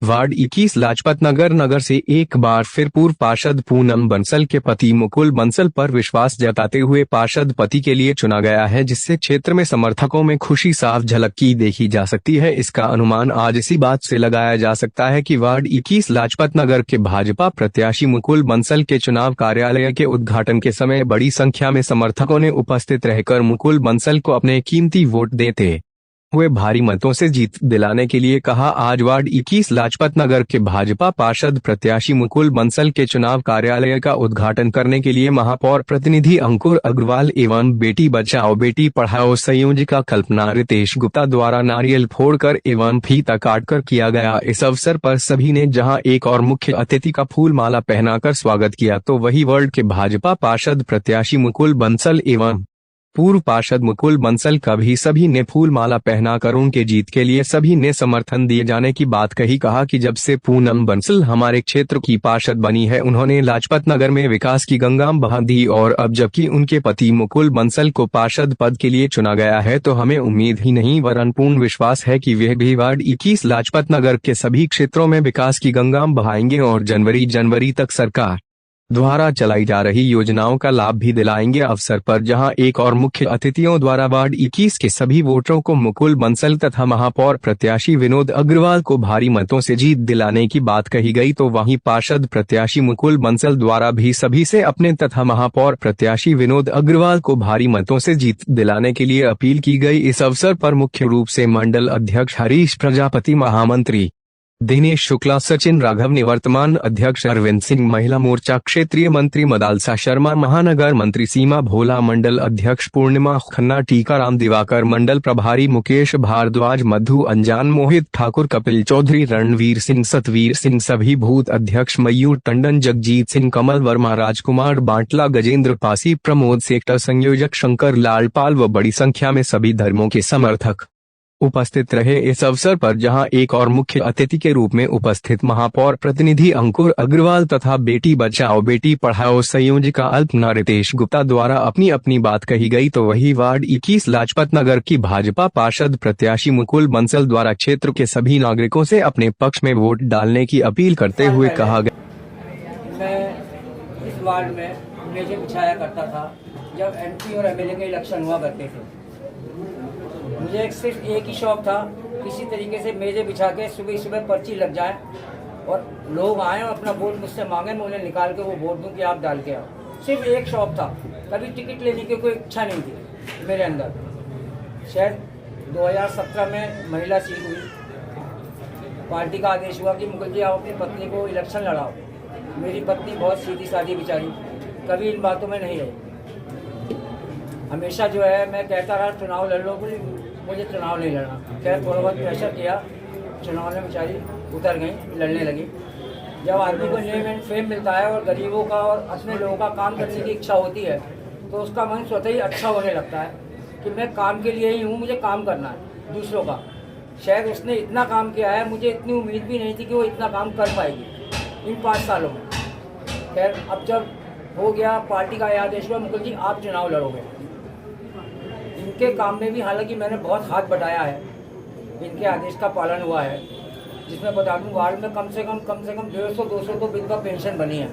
Ward 21 Lajpat Nagar नगर से एक बार फिर पूर्व पार्षद पूनम बंसल के पति मुकुल बंसल पर विश्वास जताते हुए पार्षद पति के लिए चुना गया है, जिससे क्षेत्र में समर्थकों में खुशी साफ झलकती देखी जा सकती है। इसका अनुमान आज इसी बात से लगाया जा सकता है कि वार्ड 21 लाजपत नगर के भाजपा प्रत्याशी मुकुल बंसल के चुनाव कार्यालय के उद्घाटन के समय बड़ी संख्या में समर्थकों ने उपस्थित रहकर मुकुल बंसल को अपने कीमती वोट देते हुए भारी मतों से जीत दिलाने के लिए कहा। आज वार्ड 21 लाजपत नगर के भाजपा पार्षद प्रत्याशी मुकुल बंसल के चुनाव कार्यालय का उद्घाटन करने के लिए महापौर प्रतिनिधि अंकुर अग्रवाल एवं बेटी बचाओ बेटी पढ़ाओ संयोजिका कल्पना रितेश गुप्ता द्वारा नारियल फोड़कर एवं फीता काटकर किया गया। इस अवसर पर सभी ने जहां एक और मुख्य अतिथि का फूल माला पहनाकर स्वागत किया, तो वही वार्ड के भाजपा पार्षद प्रत्याशी मुकुल बंसल एवं पूर्व पार्षद मुकुल बंसल का भी सभी ने फूल माला पहनाकर उनके जीत के लिए सभी ने समर्थन दिए जाने की बात कही। कहा कि जब से पूनम बंसल हमारे क्षेत्र की पार्षद बनी है, उन्होंने लाजपत नगर में विकास की गंगा बहा दी, और अब जबकि उनके पति मुकुल बंसल को पार्षद पद के लिए चुना गया है, तो हमें उम्मीद ही नहीं वरन पूर्ण विश्वास है कि वह भी वार्ड 21 लाजपत नगर के सभी क्षेत्रों में विकास की गंगा बहाएंगे और जनवरी तक सरकार द्वारा चलाई जा रही योजनाओं का लाभ भी दिलाएंगे। अवसर पर जहां एक और मुख्य अतिथियों द्वारा वार्ड 21 के सभी वोटरों को मुकुल बंसल तथा महापौर प्रत्याशी विनोद अग्रवाल को भारी मतों से जीत दिलाने की बात कही गई, तो वहीं पार्षद प्रत्याशी मुकुल बंसल द्वारा भी सभी से अपने तथा महापौर प्रत्याशी विनोद अग्रवाल को भारी मतों से जीत दिलाने के लिए अपील की गई। इस अवसर पर मुख्य रूप से मंडल अध्यक्ष हरीश प्रजापति, महामंत्री दिनेश शुक्ला, सचिन राघव, निवर्तमान अध्यक्ष अरविंद सिंह, महिला मोर्चा क्षेत्रीय मंत्री मदालसा शर्मा, महानगर मंत्री सीमा भोला, मंडल अध्यक्ष पूर्णिमा खन्ना, टीकाराम दिवाकर, मंडल प्रभारी मुकेश भारद्वाज, मधु अंजान, मोहित ठाकुर, कपिल चौधरी, रणवीर सिंह, सतवीर सिंह, सभी बूथ अध्यक्ष मयूर टंडन, जगजीत सिंह, कमल वर्मा, राजकुमार बांटला, गजेंद्र पासी, प्रमोद, सेक्टर संयोजक शंकर लालपाल व बड़ी संख्या में सभी धर्मों के समर्थक उपस्थित रहे। इस अवसर पर जहां एक और मुख्य अतिथि के रूप में उपस्थित महापौर प्रतिनिधि अंकुर अग्रवाल तथा बेटी बचाओ बेटी पढ़ाओ संयोजिका अल्पना रितेश गुप्ता द्वारा अपनी अपनी बात कही गई, तो वही वार्ड 21 लाजपत नगर की भाजपा पार्षद प्रत्याशी मुकुल बंसल द्वारा क्षेत्र के सभी नागरिकों से अपने पक्ष में वोट डालने की अपील करते हुए कहा गया। मैं इस वार्ड में मेजे बिछाया करता था जब एमपी और एमएलए के इलेक्शन हुआ करते थे। मुझे सिर्फ एक ही शौक था, किसी तरीके से मेजे बिछा के सुबह सुबह पर्ची लग जाए और लोग आए और अपना वोट मुझसे मांगे, मैं उन्हें निकाल के वो वोट दूं कि आप डाल के आओ। सिर्फ एक शौक था, कभी टिकट लेने की कोई इच्छा नहीं थी मेरे अंदर। शायद 2017 में महिला सीट हुई, पार्टी का आदेश हुआ कि मुकुल जी आप अपनी पत्नी को इलेक्शन लड़ाओ। मेरी पत्नी बहुत सीधी सादी बेचारी, कभी इन बातों में नहीं आई। हमेशा जो है मैं कहता रहा चुनाव लड़ लो, मुझे चुनाव नहीं लड़ना। खैर थोड़ा बहुत प्रेशर किया, चुनाव में बेचारी उतर गई, लड़ने लगी। जब आदमी को नेम एंड फेम मिलता है और गरीबों का और अपने लोगों का काम करने की इच्छा होती है, तो उसका मन स्वतः ही अच्छा होने लगता है कि मैं काम के लिए ही हूँ, मुझे काम करना है दूसरों का। शायद उसने इतना काम किया है, मुझे इतनी उम्मीद भी नहीं थी कि वो इतना काम कर पाएगी इन 5 सालों में। खैर अब जब हो गया, पार्टी का आदेश हुआ मुकुल जी आप चुनाव लड़ोगे। इनके काम में भी हालांकि मैंने बहुत हाथ बटाया है, इनके आदेश का पालन हुआ है, जिसमें बता दूँ वार्ड में कम से कम 150-200 तो विधवा पेंशन बनी है,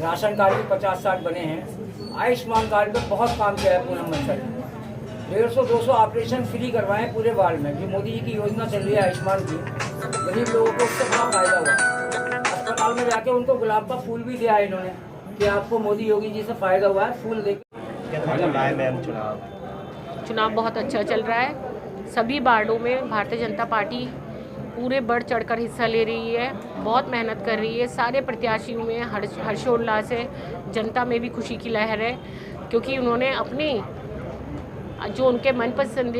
राशन कार्ड भी 50-60 बने हैं, आयुष्मान कार्ड पे बहुत काम किया है पूनम बंसल ने। 150-200 ऑपरेशन फ्री करवाए पूरे वार्ड में, जो मोदी जी की योजना चल रही है आयुष्मान की, गरीब लोगों को उससे बड़ा फायदा हुआ। अस्पताल में जाके उनको गुलाब का फूल भी दिया है इन्होंने कि आपको मोदी योगी जी से फायदा हुआ है, फूल दे। चुनाव बहुत अच्छा चल रहा है। सभी वार्डों में भारतीय जनता पार्टी पूरे बढ़ चढ़कर हिस्सा ले रही है, बहुत मेहनत कर रही है। सारे प्रत्याशियों में हर्षोल्लास है, जनता में भी खुशी की लहर है, क्योंकि उन्होंने अपने जो उनके मनपसंद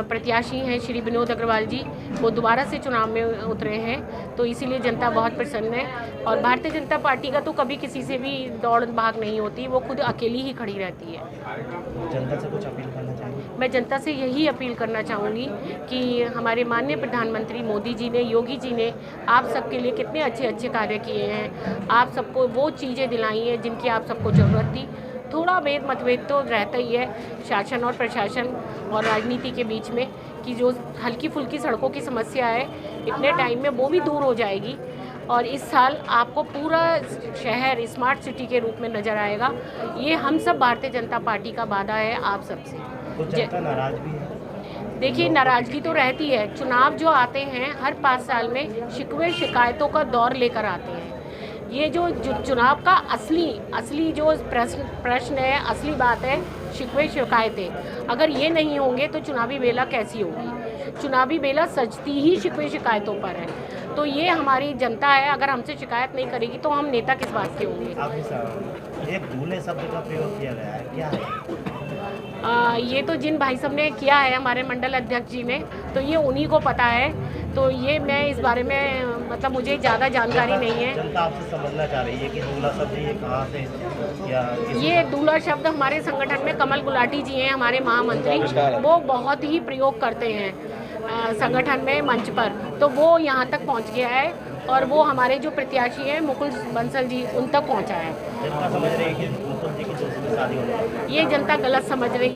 प्रत्याशी हैं श्री विनोद अग्रवाल जी, वो दोबारा से चुनाव में उतरे हैं, तो इसीलिए जनता बहुत प्रसन्न है। और भारतीय जनता पार्टी का तो कभी किसी से भी दौड़ भाग नहीं होती, वो खुद अकेली ही खड़ी रहती है। जनता से कुछ अपील करना चाहिए? मैं जनता से यही अपील करना चाहूँगी कि हमारे माननीय प्रधानमंत्री मोदी जी ने, योगी जी ने आप सबके लिए कितने अच्छे अच्छे कार्य किए हैं, आप सबको वो चीज़ें दिलाई हैं जिनकी आप सबको ज़रूरत थी। थोड़ा मतभेद तो रहता ही है शासन और प्रशासन और राजनीति के बीच में, की जो हल्की फुल्की सड़कों की समस्या है इतने टाइम में वो भी दूर हो जाएगी और इस साल आपको पूरा शहर स्मार्ट सिटी के रूप में नज़र आएगा। ये हम सब भारतीय जनता पार्टी का वादा है आप सबसे। कुछ जनता नाराज भी है। देखिए, नाराज़गी तो रहती है। चुनाव जो आते हैं हर 5 साल में शिकवे शिकायतों का दौर लेकर आते हैं। ये जो चुनाव का असली जो प्रश्न है, असली बात है शिकवे शिकायतें। अगर ये नहीं होंगे तो चुनावी बेला कैसी होगी? चुनावी बेला सजती ही शिकवे शिकायतों पर है। तो ये हमारी जनता है, अगर हमसे शिकायत नहीं करेगी तो हम नेता किस बात के होंगे? एक दूल्हे शब्द का प्रयोग किया गया है, क्या है? ये तो जिन भाई साहब ने किया है हमारे मंडल अध्यक्ष जी ने, तो ये उन्हीं को पता है। तो ये मैं इस बारे में मतलब मुझे ज़्यादा जानकारी नहीं है। जनता आपसे समझना चाह रही है कि दूल्हा शब्द ये कहाँ से या ये दूल्हा शब्द हमारे संगठन में कमल गुलाटी जी हैं, हमारे महामंत्री, वो बहुत ही प्रयोग करते हैं संगठन में मंच पर। तो वो यहाँ तक पहुँच गया है और वो हमारे जो प्रत्याशी हैं मुकुल बंसल जी उन तक पहुँचा है। जनता समझ रही है कि मुकुल जी की दूसरी शादी होने वाली है। ये जनता गलत समझ रही